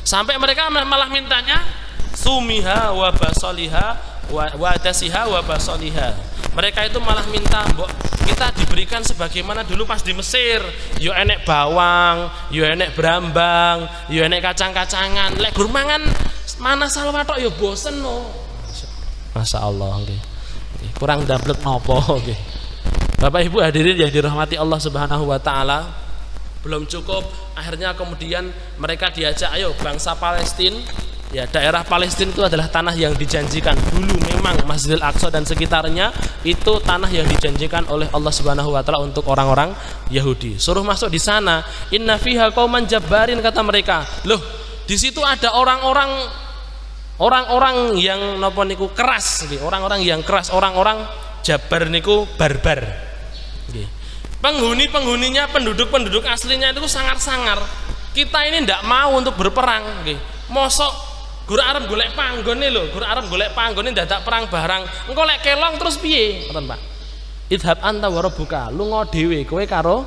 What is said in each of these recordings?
Sampai mereka malah mintanya sumiha wa basoliha wa dasiha wa basoliha. Mereka itu malah minta, mbok kita diberikan sebagaimana dulu pas di Mesir. Yo enek bawang, yo enek brambang, yo enek kacang-kacangan. Lek gur mangan mana salwa tok yo bosen no. Masya Allah, okay. Kurang dapet nopo, okay. Bapak Ibu hadirin yang dirahmati Allah Subhanahu wa taala, belum cukup, akhirnya kemudian mereka diajak, ayo bangsa Palestina. Ya, daerah Palestina itu adalah tanah yang dijanjikan dulu, memang Masjidil Aqsa dan sekitarnya itu tanah yang dijanjikan oleh Allah Subhanahu wa taala untuk orang-orang Yahudi. Suruh masuk di sana. Inna fiha qauman jabbarin, kata mereka. Loh, di situ ada orang-orang yang napa niku keras, orang-orang yang keras, orang-orang Jabar niku barbar. Nggih. Penghuninya, penduduk aslinya itu sangar-sangar. Kita ini ndak mau untuk berperang, nggih. Mosok gur arep golek panggone lho, gur arep golek panggone dadak perang barang. Engko lek kelong terus piye? Ngoten, Pak. Idhab anta wa rabbuka, lunga dhewe kowe karo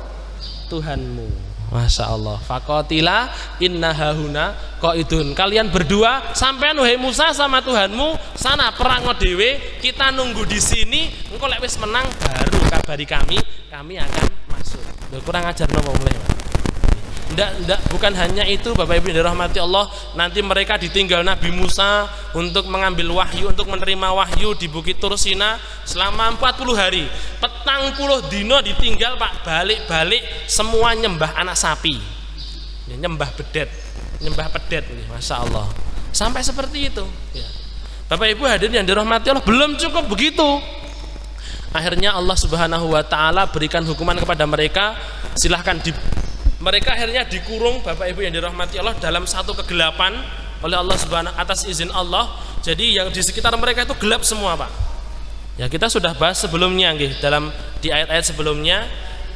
Tuhanmu. Masya Allah. Faqatila inna hahuna qaidun. Kalian berdua sampean wahai Musa sama Tuhanmu sana perang dhewe, kita nunggu di sini. Engko lek wis menang baru kabari kami akan masuk. Lho kurang ajar napa mulai, Pak. Ndak, bukan hanya itu Bapak Ibu yang dirahmati Allah, nanti mereka ditinggal Nabi Musa untuk mengambil wahyu, untuk menerima wahyu di Bukit Tursina selama 40 hari. Petang puluh dino ditinggal, Pak, balik-balik semua nyembah anak sapi. Ya, nyembah pedet, Masya Allah. Sampai seperti itu. Ya. Bapak Ibu hadirin yang dirahmati Allah, belum cukup begitu. Akhirnya Allah Subhanahu wa taala berikan hukuman kepada mereka, silahkan mereka akhirnya dikurung Bapak Ibu yang dirahmati Allah dalam satu kegelapan oleh Allah Subhanahu atas izin Allah. Jadi yang di sekitar mereka itu gelap semua, Pak. Ya kita sudah bahas sebelumnya nggih, di ayat-ayat sebelumnya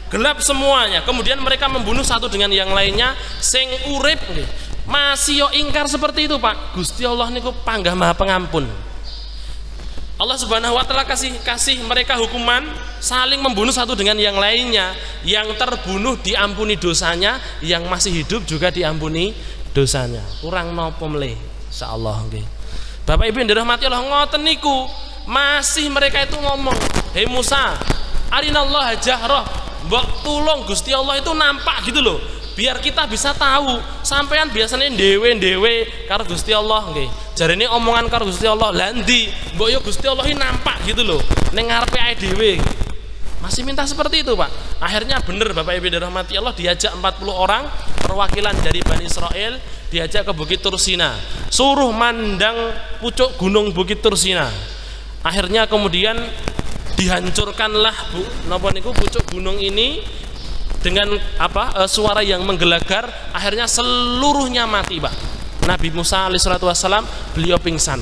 gelap semuanya. Kemudian mereka membunuh satu dengan yang lainnya, sing urip nggih. Masih yo ingkar seperti itu, Pak. Gusti Allah niku panggah Maha Pengampun. Allah Subhanahu wa taala kasih mereka hukuman saling membunuh satu dengan yang lainnya. Yang terbunuh diampuni dosanya, yang masih hidup juga diampuni dosanya. Kurang napa mleh, insyaallah nggih. Bapak Ibu yang dirahmati Allah, ngoten niku masih mereka itu ngomong, "Hei Musa, arinallaha jahrah." Mbok tulung Gusti Allah itu nampak gitu loh. Biar kita bisa tahu, sampean biasanya dewe karo Gusti Allah nggih. Jarene omongan karo Gusti Allah, lha ndi? Mbok yo Gusti Allah iki nampak gitu loh, ning ngarepe ae dhewe. Masih minta seperti itu, Pak. Akhirnya bener Bapak Ibu dirahmati Allah, diajak 40 orang perwakilan dari Bani Israel, diajak ke Bukit Tursina. Suruh mandang pucuk gunung Bukit Tursina. Akhirnya kemudian dihancurkanlah napa niku pucuk gunung ini dengan suara yang menggelegar. Akhirnya seluruhnya mati, Pak. Nabi Musa alaihissalatu wassalam beliau pingsan.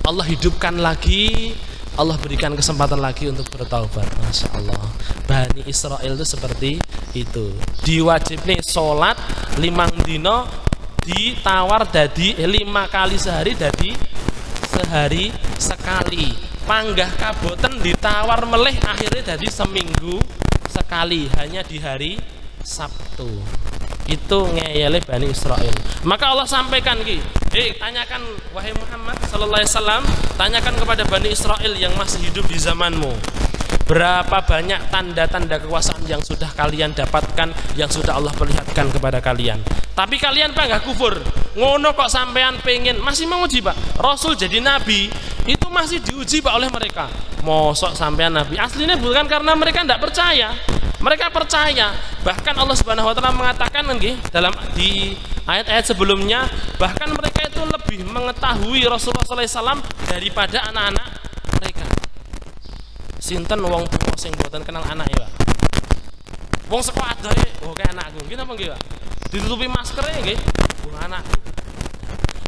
Allah hidupkan lagi, Allah berikan kesempatan lagi untuk bertaubat. Masya Allah. Bani Israel itu seperti itu. Diwajibnya sholat 5 dino, ditawar dadi 5 kali sehari, dadi sehari sekali. Panggah kaboten ditawar meleh, akhirnya dadi seminggu sekali, hanya di hari Sabtu. Itu ngeyele Bani Israel. Maka Allah sampaikan tanyakan wahai Muhammad sallallahu alaihi wasallam, tanyakan kepada Bani Israel yang masih hidup di zamanmu, berapa banyak tanda-tanda kekuasaan yang sudah kalian dapatkan, yang sudah Allah perlihatkan kepada kalian. Tapi kalian panggah kufur. Ngono kok sampean pengen masih menguji, Pak. Rasul jadi nabi itu masih diuji, Pak, oleh mereka. Mosok sampean nabi? Aslinya bukan karena mereka tidak percaya. Mereka percaya. Bahkan Allah Subhanahu wa taala mengatakan di ayat-ayat sebelumnya, bahkan mereka itu lebih mengetahui Rasulullah sallallahu alaihi wasallam daripada anak-anak mereka. Sinten wong tuwa sing mboten kenal anak ya, Pak? Wong saka adohe, kayak anakku. Nggih napa nggih, Pak? Ditutupi maskere nggih, anakku.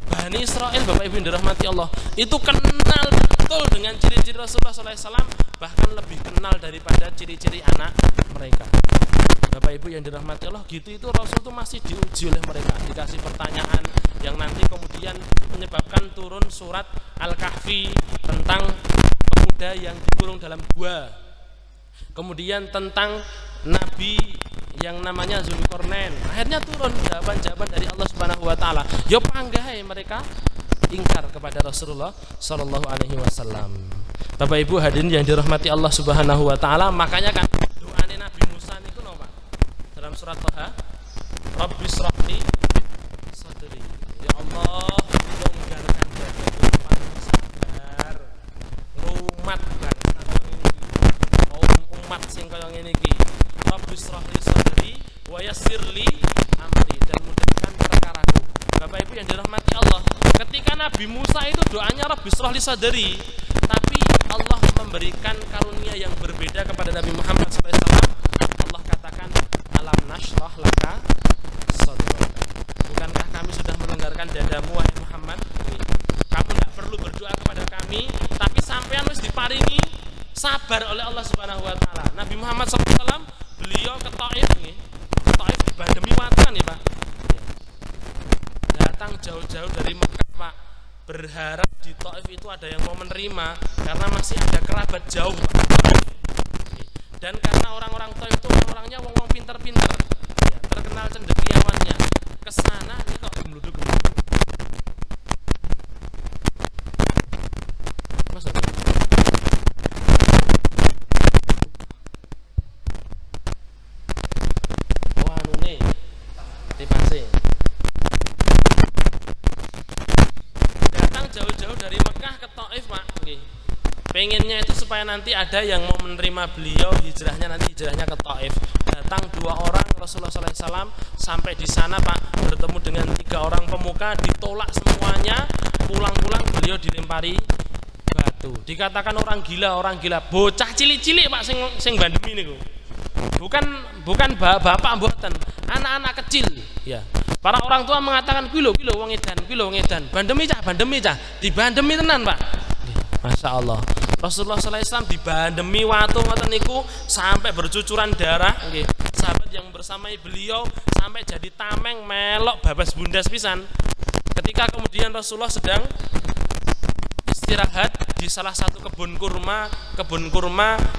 Bani Israel, Bapak Ibu yang dirahmati Allah, itu kenal betul dengan ciri-ciri Rasulullah SAW, bahkan lebih kenal daripada ciri-ciri anak mereka. Bapak Ibu yang dirahmati Allah, gitu itu Rasul itu masih diuji oleh mereka, dikasih pertanyaan yang nanti kemudian menyebabkan turun surat Al-Kahfi tentang pemuda yang dikurung dalam gua. Kemudian tentang Nabi yang namanya Zulkarnain. Akhirnya turun jawaban-jawaban dari Allah Subhanahu wa taala. Ya panggahe mereka ingkar kepada Rasulullah sallallahu alaihi wasallam. Bapak Ibu hadirin yang dirahmati Allah Subhanahu wa taala, makanya kan doane Nabi Musa niku napa? Dalam surat Thaha, Rabbis shrahli sadri. Ya Allah, longgarkan dadaku, sabar. Rumat banget umat sing kaya ngene iki. Rabbis shrahli sadri wa yassirli amri, dan mudahkan perkaraku. Bapak Ibu yang dirahmati Allah, ketika Nabi Musa itu doanya Rabbis shrahli sadri, tapi Allah memberikan karunia yang berbeda kepada Nabi Muhammad SAW. Allah katakan alam nashrah laka sadrak. Bukankah kami sudah melonggarkan dadamu wahai Muhammad? Kamu tidak perlu berdoa kepada kami, tapi sampean wis diparingi sabar oleh Allah Subhanahu wa taala. Nabi Muhammad SAW beliau ke Taif nggih. Taif dibandemi watan ya, Pak. Datang jauh-jauh dari Mekah, Pak. Berharap di Taif itu ada yang mau menerima karena masih ada kerabat jauh, Pak. Dan karena orang-orang Taif itu orang-orangnya wong-wong pinter-pinter. Ya, terkenal cendekiawannya. Kesana ini kok gembluduk-gembluduk. Maksudnya datang jauh-jauh dari Mekah ke Taif, Pak. Pengennya itu supaya nanti ada yang mau menerima beliau hijrahnya, nanti hijrahnya ke Taif. Datang 2 orang Rasulullah SAW, sampai di sana, Pak, bertemu dengan 3 orang pemuka, ditolak semuanya. Pulang-pulang beliau dilempari batu. Dikatakan orang gila, bocah cilik-cilik, Pak, sing bandemi niku. Bukan bapak mboten, anak-anak kecil, ya. Para orang tua mengatakan kuwi lho wong edan, bandemi cah, dibandemi tenan, Pak. Masya Allah. Rasulullah SAW dibandemi watu ngoten niku sampai bercucuran darah, nggih. Sahabat yang bersamai beliau sampai jadi tameng melok babas bundas pisan. Ketika kemudian Rasulullah sedang istirahat di salah satu kebun kurma,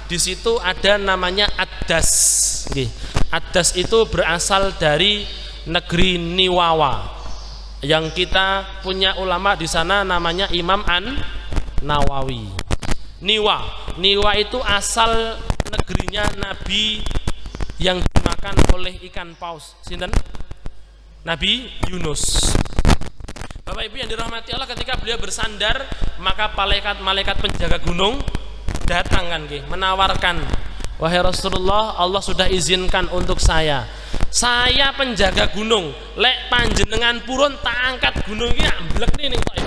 di situ ada namanya Addas. Nggih. Addas itu berasal dari negeri Niwawa. Yang kita punya ulama di sana namanya Imam An-Nawawi. Niwa itu asal negerinya Nabi yang dimakan oleh ikan paus. Sinten? Nabi Yunus. Bapak Ibu yang dirahmati Allah, ketika beliau bersandar, maka malaikat penjaga gunung datang kan, menawarkan, wahai Rasulullah, Allah sudah izinkan untuk saya penjaga gunung, lek panjenengan purun tak angkat gunung ini amblek nih ning Taif.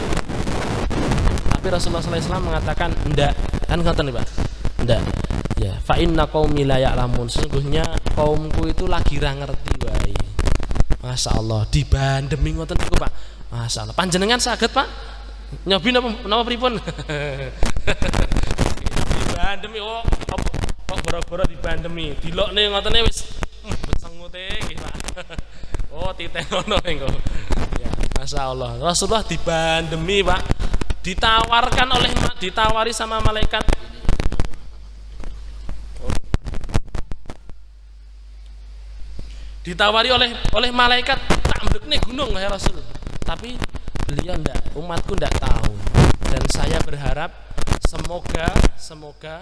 Tapi Rasulullah SAW mengatakan ndak, kan ngoten nih, Pak, ndak. Ya, fa inna qaumi la ya'lamun, sesungguhnya kaumku itu lagi ra ngerti wae. Masya Allah, dibandemi ngoten niku, Pak. Masya Allah, panjenengan saged, Pak, nyobi napa pripun? Dibandemi, kok boro-boro dibandemi, dilokne ngotene wis besengute nggih, Pak. Oh, titeh ngono engko. Ya, Masya Allah, Rasulullah dibandemi, Pak. Ditawari sama malaikat. Ditawari oleh malaikat, tak mblekne gunung ya Rasul. Tapi beliau ndak, umatku ndak tahu. Dan saya berharap semoga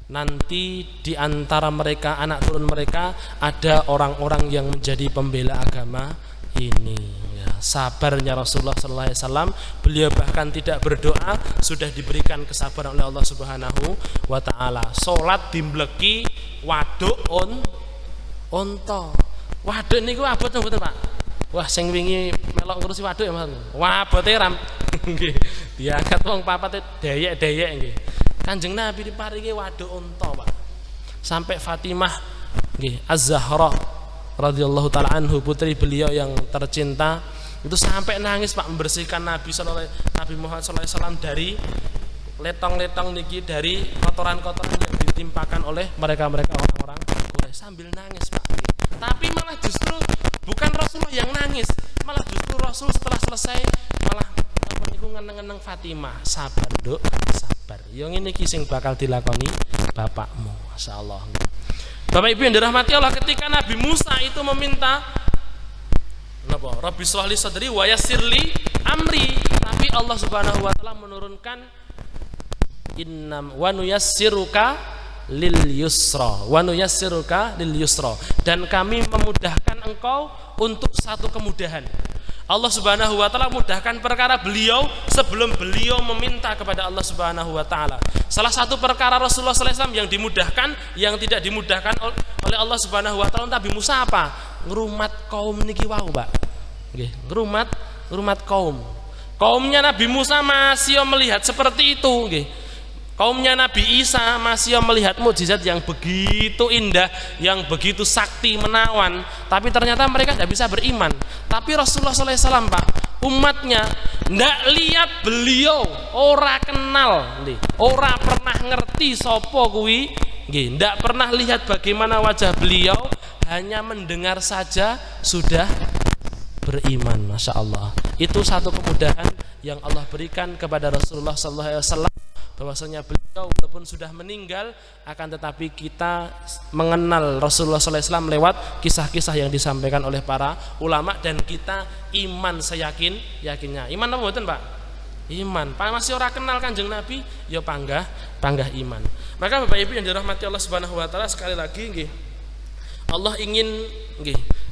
nanti di antara mereka, anak turun mereka, ada orang-orang yang menjadi pembela agama ini. Ya, sabarnya Rasulullah SAW, beliau bahkan tidak berdoa, sudah diberikan kesabaran oleh Allah Subhanahu wa taala. Salat dimbleki waduk onto. Waduk niku abot mboten, Pak? Wah, sing wingi melok ngurusi waduk ya, Mas. Wah, abote ram. Nggih. Diangkat wong papat dayek-dayek nggih. Kanjeng Nabi diparingi waduk unta, Pak. Sampai Fatimah nggih, Az-Zahra radhiyallahu taala anhu, putri beliau yang tercinta, itu sampai nangis, Pak, membersihkan Nabi Muhammad SAW dari letong-letong niki, dari kotoran-kotoran yang ditimpakan oleh mereka orang-orang Quraisy, sambil nangis, Pak. Tapi malah justru bukan Rasulullah yang nangis, malah justru Rasul setelah selesai malah niku ngeneng-ngeneng Fatimah, sabar, Nduk, sabar. Yo ngene iki sing bakal dilakoni bapakmu. Masyaallah. Bapak Ibu yang dirahmati Allah, ketika Nabi Musa itu meminta Napa? Rabbi shrah li sadri wa yassir li amri. Tapi Allah Subhanahu wa taala menurunkan innam wa nuyassiruka lil yusra. Wa nuyassiruka lil yusra. Dan kami memudahkan engkau untuk satu kemudahan. Allah Subhanahu wa taala mudahkan perkara beliau sebelum beliau meminta kepada Allah Subhanahu wa taala. Salah satu perkara Rasulullah sallallahu alaihi wasallam yang dimudahkan, yang tidak dimudahkan oleh Allah Subhanahu wa taala Nabi Musa apa? Ngrumat kaum niki wau, Pak. Nggih, ngrumat kaum. Kaumnya Nabi Musa masih melihat seperti itu, nggih. Kaumnya Nabi Isa masih melihat mukjizat yang begitu indah, yang begitu sakti menawan, tapi ternyata mereka tidak bisa beriman. Tapi Rasulullah SAW, Pak, umatnya tidak lihat beliau, ora kenal, ora pernah ngerti sopo kuwi, tidak pernah lihat bagaimana wajah beliau, hanya mendengar saja sudah beriman. Masya Allah. Itu satu kemudahan yang Allah berikan kepada Rasulullah SAW, bahwasanya beliau walaupun sudah meninggal akan tetapi kita mengenal Rasulullah SAW lewat kisah-kisah yang disampaikan oleh para ulama, dan kita iman seyakin-yakinnya. Iman apa mboten, Pak? Iman. Pak masih ora kenal Kanjeng Nabi, ya panggah iman. Maka Bapak Ibu yang dirahmati Allah Subhanahu wa taala, sekali lagi nggih, Allah ingin nggih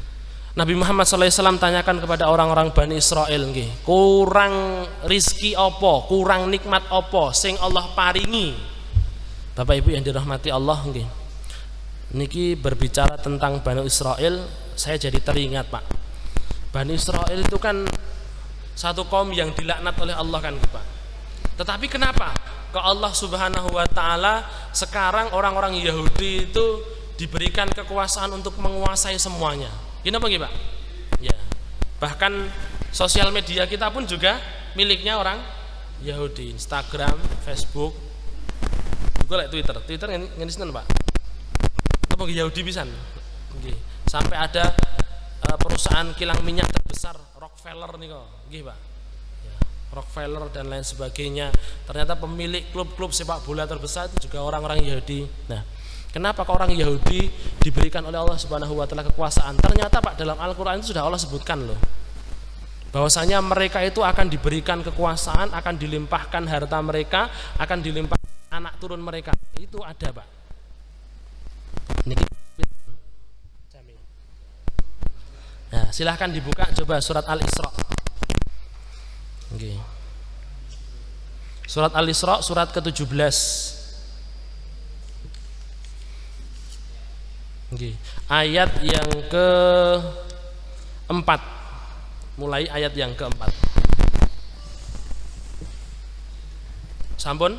Nabi Muhammad SAW tanyakan kepada orang-orang Bani Israel, nggih, kurang rizki apa, kurang nikmat apa sing Allah paringi. Bapak Ibu yang dirahmati Allah, nggih, niki berbicara tentang Bani Israel, saya jadi teringat, Pak. Bani Israel itu kan satu kaum yang dilaknat oleh Allah kan, Pak. Tetapi kenapa ke Allah Subhanahu wa taala sekarang orang-orang Yahudi itu diberikan kekuasaan untuk menguasai semuanya? Kenapa nggih, Pak? Ya. Bahkan sosial media kita pun juga miliknya orang Yahudi. Instagram, Facebook, juga Twitter. Twitter ngene sinten, Pak? Apa nggih Yahudi pisan? Nggih. Sampai ada perusahaan kilang minyak terbesar Rockefeller niku, nggih, Pak. Ya. Rockefeller dan lain sebagainya. Ternyata pemilik klub-klub sepak bola terbesar itu juga orang-orang Yahudi. Nah, kenapa kok orang Yahudi diberikan oleh Allah Subhanahu wa taala kekuasaan? Ternyata, Pak, dalam Al-Qur'an itu sudah Allah sebutkan loh, bahwasanya mereka itu akan diberikan kekuasaan, akan dilimpahkan harta mereka, akan dilimpahkan anak turun mereka. Itu ada, Pak. Niki. Nah, silahkan dibuka coba surat Al-Isra. Oke. Surat Al-Isra surat ke-17. Ayat yang ke-4, mulai ayat yang ke-4. Sampun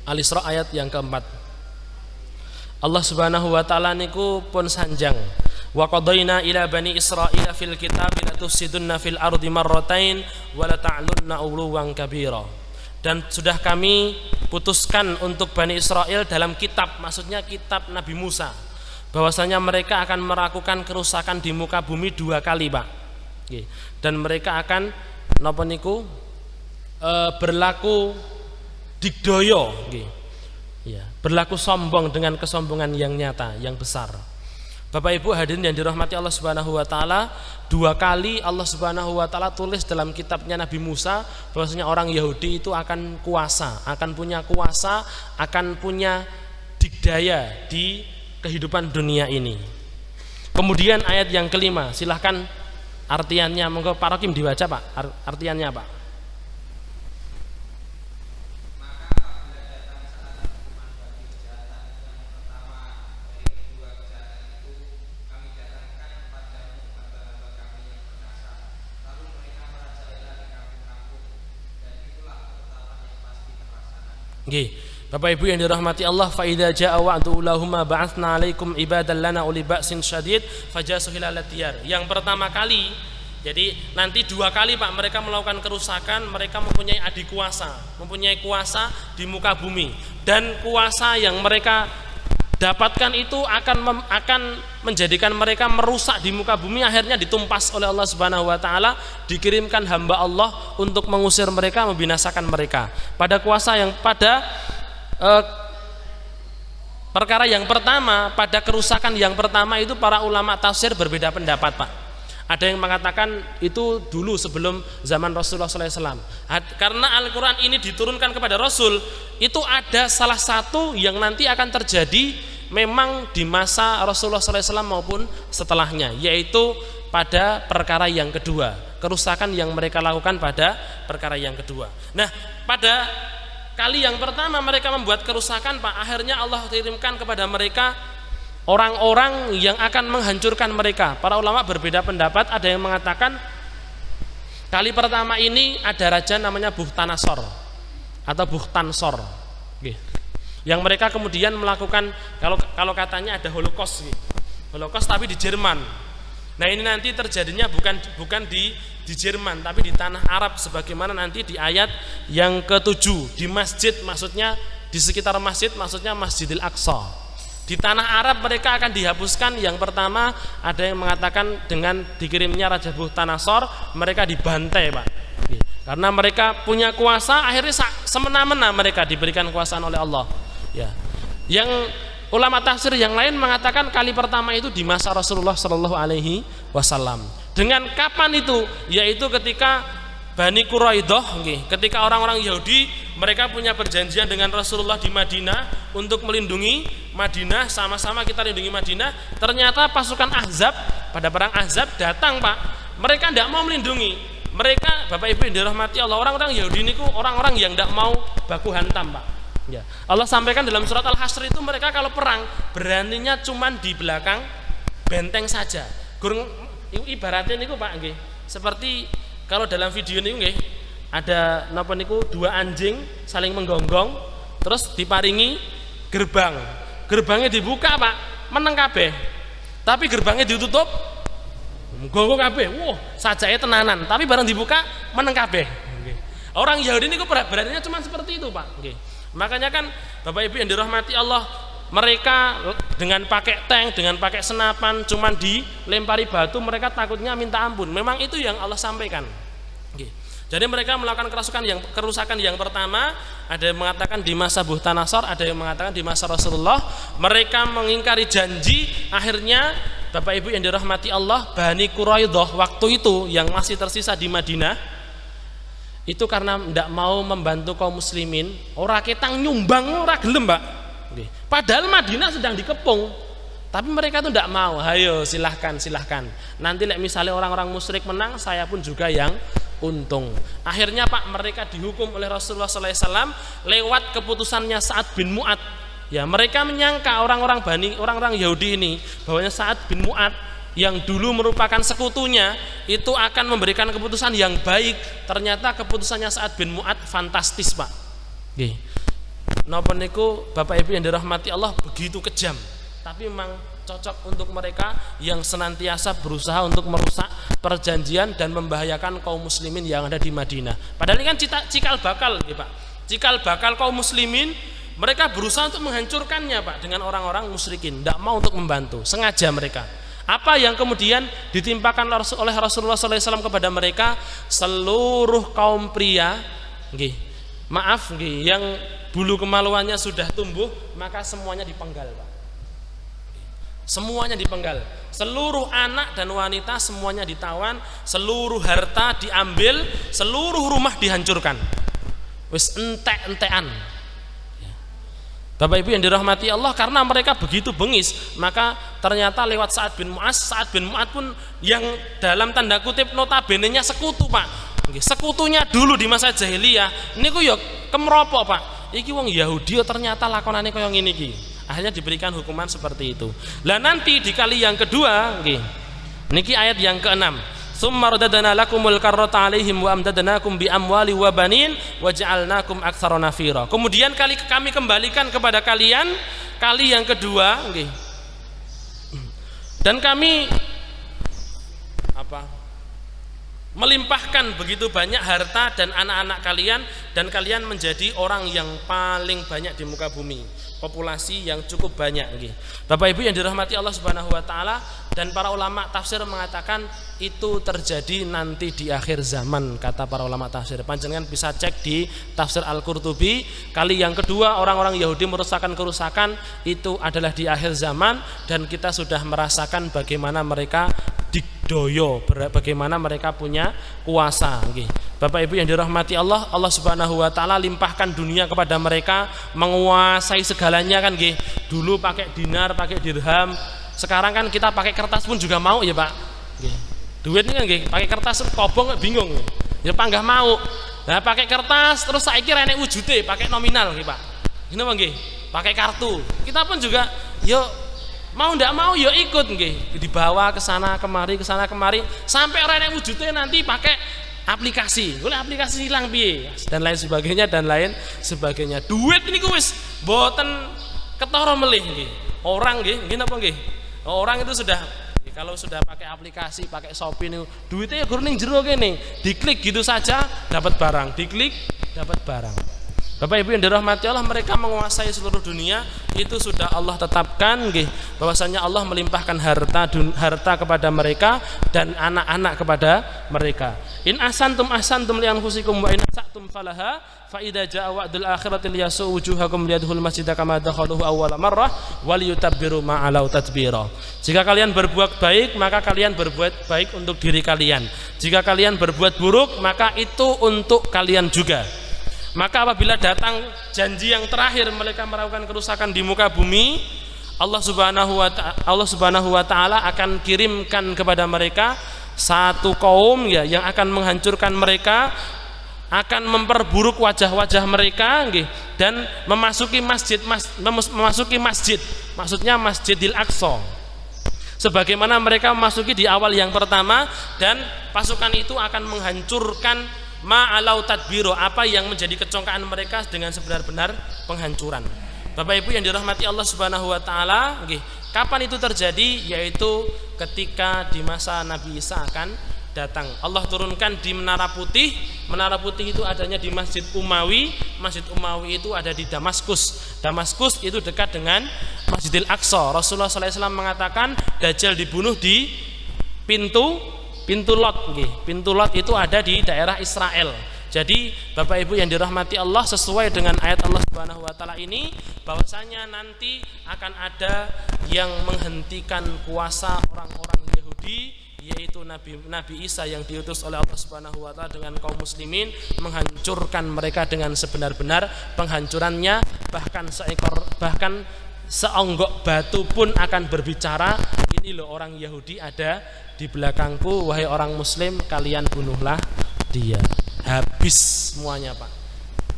Al-Isra ayat yang ke-4. Allah Subhanahu wa taala niku pun sanjang, wa qadaina ila bani Israila fil kitab la tufsidunna fil ardi marratain wa la ta'lunna 'uluwan kabira. Dan sudah kami putuskan untuk Bani Israel dalam kitab, maksudnya kitab Nabi Musa, bahwasanya mereka akan melakukan kerusakan di muka bumi 2 kali, Pak. Dan mereka akan napa niku berlaku digdaya, ya, berlaku sombong dengan kesombongan yang nyata, yang besar. Bapak Ibu hadirin yang dirahmati Allah Subhanahu wa taala, 2 kali Allah Subhanahu wa taala tulis dalam kitabnya Nabi Musa bahwasanya orang Yahudi itu akan punya kuasa, akan punya digdaya di kehidupan dunia ini. Kemudian ayat yang ke-5, silahkan artiannya, monggo Pak Rokim dibaca, Pak, artiannya, Pak. Nggih. Bapak Ibu yang dirahmati Allah, fa idza jaa wa'du ulahuma ba'atsna 'alaikum ibadan lana uli ba'sin syadid fajasu hilalat diyar. Yang pertama kali, jadi nanti 2 kali, Pak, mereka melakukan kerusakan, mereka mempunyai adik kuasa, mempunyai kuasa di muka bumi, dan kuasa yang mereka dapatkan itu akan menjadikan mereka merusak di muka bumi, akhirnya ditumpas oleh Allah Subhanahu wa taala, dikirimkan hamba Allah untuk mengusir mereka, membinasakan mereka. Pada kuasa yang perkara yang pertama, pada kerusakan yang pertama itu para ulama tafsir berbeda pendapat, Pak. Ada yang mengatakan itu dulu sebelum zaman Rasulullah SAW. Karena Al-Quran ini diturunkan kepada Rasul, itu ada salah satu yang nanti akan terjadi memang di masa Rasulullah SAW maupun setelahnya, yaitu pada perkara yang kedua, kerusakan yang mereka lakukan pada perkara yang kedua. Nah, pada kali yang pertama mereka membuat kerusakan, Pak, akhirnya Allah kirimkan kepada mereka orang-orang yang akan menghancurkan mereka. Para ulama berbeda pendapat. Ada yang mengatakan kali pertama ini ada raja namanya Bukhtanasor atau Bukhtansor, yang mereka kemudian melakukan, kalau katanya ada Holocaust, Holocaust tapi di Jerman. Nah, ini nanti terjadinya bukan di Jerman tapi di tanah Arab, sebagaimana nanti di ayat yang ke-7, di masjid, maksudnya di sekitar masjid, maksudnya Masjidil Aqsa. Di tanah Arab mereka akan dihapuskan. Yang pertama ada yang mengatakan dengan dikirimnya Raja Bukhtanasor mereka dibantai, Pak. Karena mereka punya kuasa, akhirnya semena-mena mereka diberikan kekuasaan oleh Allah. Ya. Yang ulama tafsir yang lain mengatakan kali pertama itu di masa Rasulullah Shallallahu Alaihi Wasallam. Dengan kapan itu? Yaitu ketika Bani Quraidah, ketika orang-orang Yahudi mereka punya perjanjian dengan Rasulullah di Madinah untuk melindungi Madinah, sama-sama kita lindungi Madinah. Ternyata pasukan Ahzab pada perang Ahzab datang, Pak. Mereka tidak mau melindungi. Mereka, Bapak Ibu yang dirahmati Allah, orang-orang Yahudi ini orang-orang yang tidak mau baku hantam, Pak. Ya. Allah sampaikan dalam surat Al-Hasr itu mereka kalau perang beraninya cuman di belakang benteng saja. Ibaratnya niku, Pak, seperti kalau dalam video ini ada napa niku dua anjing saling menggonggong, terus diparingi gerbang. Gerbangnya dibuka, Pak, meneng kabeh. Tapi gerbangnya ditutup, gonggong kabeh. Wah, sajake tenanan. Tapi barang dibuka meneng kabeh. Orang Yahudi niku beraninya cuma seperti itu, Pak. Makanya kan Bapak Ibu yang dirahmati Allah, mereka dengan pakai tank, dengan pakai senapan, cuman dilempari batu, mereka takutnya minta ampun. Memang itu yang Allah sampaikan. Jadi mereka melakukan kerusakan yang pertama, ada yang mengatakan di masa Bukhtanasor, ada yang mengatakan di masa Rasulullah. Mereka mengingkari janji. Akhirnya Bapak Ibu yang dirahmati Allah, Bani Quraidah waktu itu yang masih tersisa di Madinah, itu karena tidak mau membantu kaum muslimin, ora ketang nyumbang, ora gelem, Pak. Padahal Madinah sedang dikepung, tapi mereka itu tidak mau. Ayo silahkan. Nanti misalnya orang-orang musyrik menang, saya pun juga yang untung. Akhirnya, Pak, mereka dihukum oleh Rasulullah SAW lewat keputusannya Sa'ad bin Mu'ad. Ya, mereka menyangka orang-orang Yahudi ini bahwanya Sa'ad bin Mu'ad yang dulu merupakan sekutunya itu akan memberikan keputusan yang baik. Ternyata keputusannya Sa'ad bin Mu'ad fantastis, Pak. Napa niku Bapak Ibu yang dirahmati Allah, begitu kejam, tapi memang cocok untuk mereka yang senantiasa berusaha untuk merusak perjanjian dan membahayakan kaum muslimin yang ada di Madinah. Padahal ini kan cikal bakal, Pak. Cikal bakal kaum muslimin, mereka berusaha untuk menghancurkannya, Pak, dengan orang-orang musyrikin, tidak mau untuk membantu, sengaja mereka. Apa yang kemudian ditimpakan oleh Rasulullah SAW kepada mereka? Seluruh kaum pria, yang bulu kemaluannya sudah tumbuh, maka semuanya dipenggal, Pak. Semuanya dipenggal. Seluruh anak dan wanita semuanya ditawan, seluruh harta diambil, seluruh rumah dihancurkan. Wis entek-entekan. Bapak Ibu yang dirahmati Allah, karena mereka begitu bengis, maka ternyata lewat Sa'ad bin Mu'ad pun yang dalam tanda kutip notabene-nya sekutu, Pak. Sekutunya dulu di masa jahiliyah. Niku ya kemropok, Pak. Iki wong Yahudi ternyata lakonane kaya ngene iki. Akhirnya diberikan hukuman seperti itu. Lah nanti di kali yang kedua, niki ayat yang ke-6. Tsumma radadna lakumul karrata 'alaihim wa amdadnakum bi amwali wa banin wa ja'alnakum aktsara nafira. Kemudian kami kembalikan kepada kalian kali yang kedua, dan kami melimpahkan begitu banyak harta dan anak-anak kalian, dan kalian menjadi orang yang paling banyak di muka bumi, populasi yang cukup banyak. Bapak Ibu yang dirahmati Allah Subhanahu wa taala, dan para ulama tafsir mengatakan itu terjadi nanti di akhir zaman, kata para ulama tafsir. Panjenengan bisa cek di tafsir Al-Qurtubi, kali yang kedua orang-orang Yahudi merusakkan kerusakan itu adalah di akhir zaman, dan kita sudah merasakan bagaimana mereka budaya, bagaimana mereka punya kuasa. Bapak Ibu yang dirahmati Allah, Allah Subhanahu wa taala limpahkan dunia kepada mereka, menguasai segalanya kan nggih. Dulu pakai dinar, pakai dirham, sekarang kan kita pakai kertas pun juga mau ya Pak. Nggih. Duit ini kan nggih, pakai kertas kobong bingung. Ya Pak nggak mau. Nah, pakai kertas terus saiki rene wujude, pakai nominal nggih Pak. Gini nggih, pakai kartu. Kita pun juga yo mau ndak mau yo ikut nggih, dibawa ke sana kemari sampai rene wujude nanti pakai aplikasi. Boleh aplikasi hilang piye dan lain sebagainya. Duit niku wis mboten ketara melih nggih. Orang nggih napa nggih? Orang itu sudah kalau sudah pakai aplikasi, pakai Shopee niku duitnya ya gur ning jero kene. Diklik gitu saja dapat barang, diklik dapat barang. Bapak Ibu yang dirahmati Allah, mereka menguasai seluruh dunia. Itu sudah Allah tetapkan nggih, bahwasanya Allah melimpahkan harta kepada mereka dan anak-anak kepada mereka. In ahsantum li anfusikum wa in asatum falaha fa idza jaa wa'dul akhirati liyasu wujuhakum liyadkhul masjida kama dakhaluhu awwala marrah wal yutabbiru ma alau tadbira. Jika kalian berbuat baik, maka kalian berbuat baik untuk diri kalian. Jika kalian berbuat buruk, maka itu untuk kalian juga. Maka apabila datang janji yang terakhir mereka melakukan kerusakan di muka bumi, Allah Subhanahu wa taala akan kirimkan kepada mereka satu kaum ya yang akan menghancurkan mereka, akan memperburuk wajah-wajah mereka nggih, dan memasuki masjid, maksudnya Masjidil Aqsa. Sebagaimana mereka memasuki di awal yang pertama, dan pasukan itu akan menghancurkan ma'alau tadbiro, apa yang menjadi kecongkaan mereka dengan sebenar-benar penghancuran. Bapak Ibu yang dirahmati Allah Subhanahu wa taala, nggih, kapan itu terjadi? Yaitu ketika di masa Nabi Isa akan datang. Allah turunkan di Menara Putih. Menara Putih itu adanya di Masjid Umawi. Masjid Umawi itu ada di Damaskus. Damaskus itu dekat dengan Masjidil Aqsa. Rasulullah SAW mengatakan Dajjal dibunuh di pintu Lot nggih. Pintu Lot itu ada di daerah Israel. Jadi Bapak Ibu yang dirahmati Allah, sesuai dengan ayat Allah Subhanahu wa taala ini, bahwasanya nanti akan ada yang menghentikan kuasa orang-orang Yahudi, yaitu Nabi Isa yang diutus oleh Allah Subhanahu wa taala dengan kaum muslimin, menghancurkan mereka dengan sebenar-benar penghancurannya. Bahkan seonggok batu pun akan berbicara, ini loh orang Yahudi ada di belakangku, wahai orang muslim kalian bunuhlah dia. Habis semuanya Pak.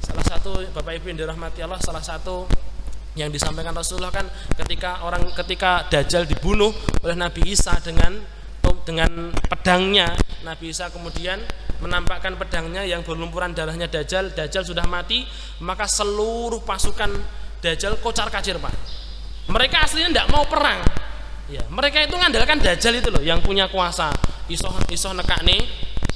Salah satu Bapak Ibu yang dirahmati Allah, salah satu yang disampaikan Rasulullah kan ketika Dajjal dibunuh oleh Nabi Isa dengan pedangnya, Nabi Isa kemudian menampakkan pedangnya yang berlumpuran darahnya Dajjal sudah mati, maka seluruh pasukan Dajjal kocar-kacir Pak. Mereka aslinya tidak mau perang ya, mereka itu mengandalkan Dajjal itu loh yang punya kuasa, iso nekakne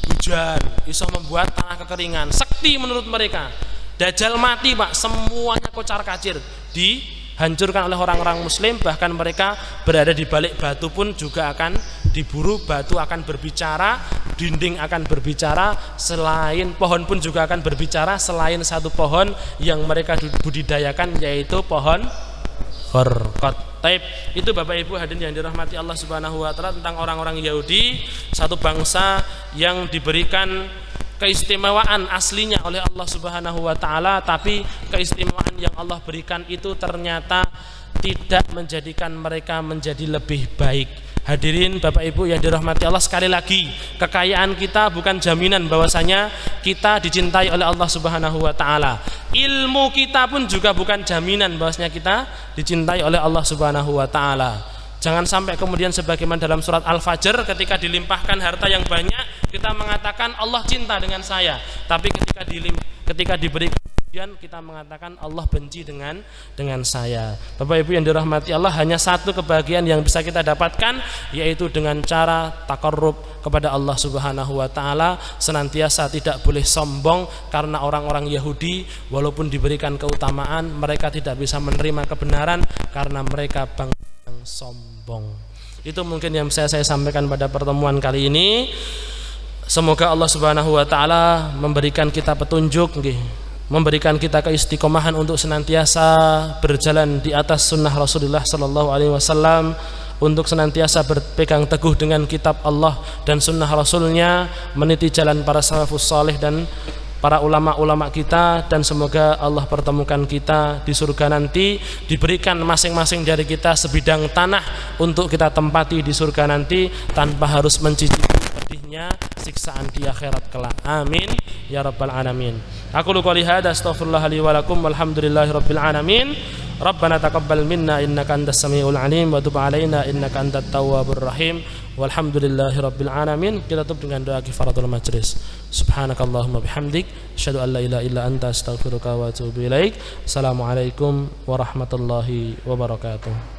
hujan, iso membuat tanah kekeringan, sekti menurut mereka. Dajjal mati Pak, semuanya kocar-kacir, dihancurkan oleh orang-orang muslim. Bahkan mereka berada di balik batu pun juga akan diburu, batu akan berbicara, dinding akan berbicara, selain pohon pun juga akan berbicara, selain satu pohon yang mereka budidayakan, yaitu pohon Horkot. Itu Bapak Ibu hadirin yang dirahmati Allah Subhanahu wa taala tentang orang-orang Yahudi, satu bangsa yang diberikan keistimewaan aslinya oleh Allah Subhanahu wa taala, tapi keistimewaan yang Allah berikan itu ternyata tidak menjadikan mereka menjadi lebih baik. Hadirin Bapak Ibu yang dirahmati Allah, sekali lagi, kekayaan kita bukan jaminan bahwasanya kita dicintai oleh Allah Subhanahu wa taala. Ilmu kita pun juga bukan jaminan bahwasanya kita dicintai oleh Allah Subhanahu wa taala. Jangan sampai kemudian sebagaimana dalam surat Al-Fajr, ketika dilimpahkan harta yang banyak kita mengatakan Allah cinta dengan saya, tapi ketika diberi kemudian kita mengatakan Allah benci dengan saya. Bapak Ibu yang dirahmati Allah, hanya satu kebahagiaan yang bisa kita dapatkan, yaitu dengan cara takarrub kepada Allah Subhanahu wa taala. Senantiasa tidak boleh sombong, karena orang-orang Yahudi walaupun diberikan keutamaan, mereka tidak bisa menerima kebenaran karena mereka bangsa yang sombong. Itu mungkin yang bisa saya sampaikan pada pertemuan kali ini. Semoga Allah Subhanahu wa taala memberikan kita petunjuk nggih, memberikan kita keistiqomahan untuk senantiasa berjalan di atas sunnah Rasulullah sallallahu alaihi wasallam. untuk senantiasa berpegang teguh dengan kitab Allah dan sunnah Rasulnya, meniti jalan para salafus salih dan para ulama-ulama kita, dan semoga Allah pertemukan kita di surga nanti, diberikan masing-masing dari kita sebidang tanah untuk kita tempati di surga nanti tanpa harus mencicipi pedihnya siksaan di akhirat kelak. Amin ya rabbal alamin. Aku qouli hada astaghfirullah li wa lakum walhamdulillahi rabbil alamin. Rabbana taqabbal minna innaka antas samiul alim wa tub alaina innaka antat tawwabur rahim. Walhamdulillahi rabbil alamin. Kita tutup dengan doa kifaratul majlis. Subhanakallahumma bihamdik asyhadu an la ilaha illa anta astaghfiruka wa atubu ilaik. Assalamualaikum warahmatullahi wabarakatuh.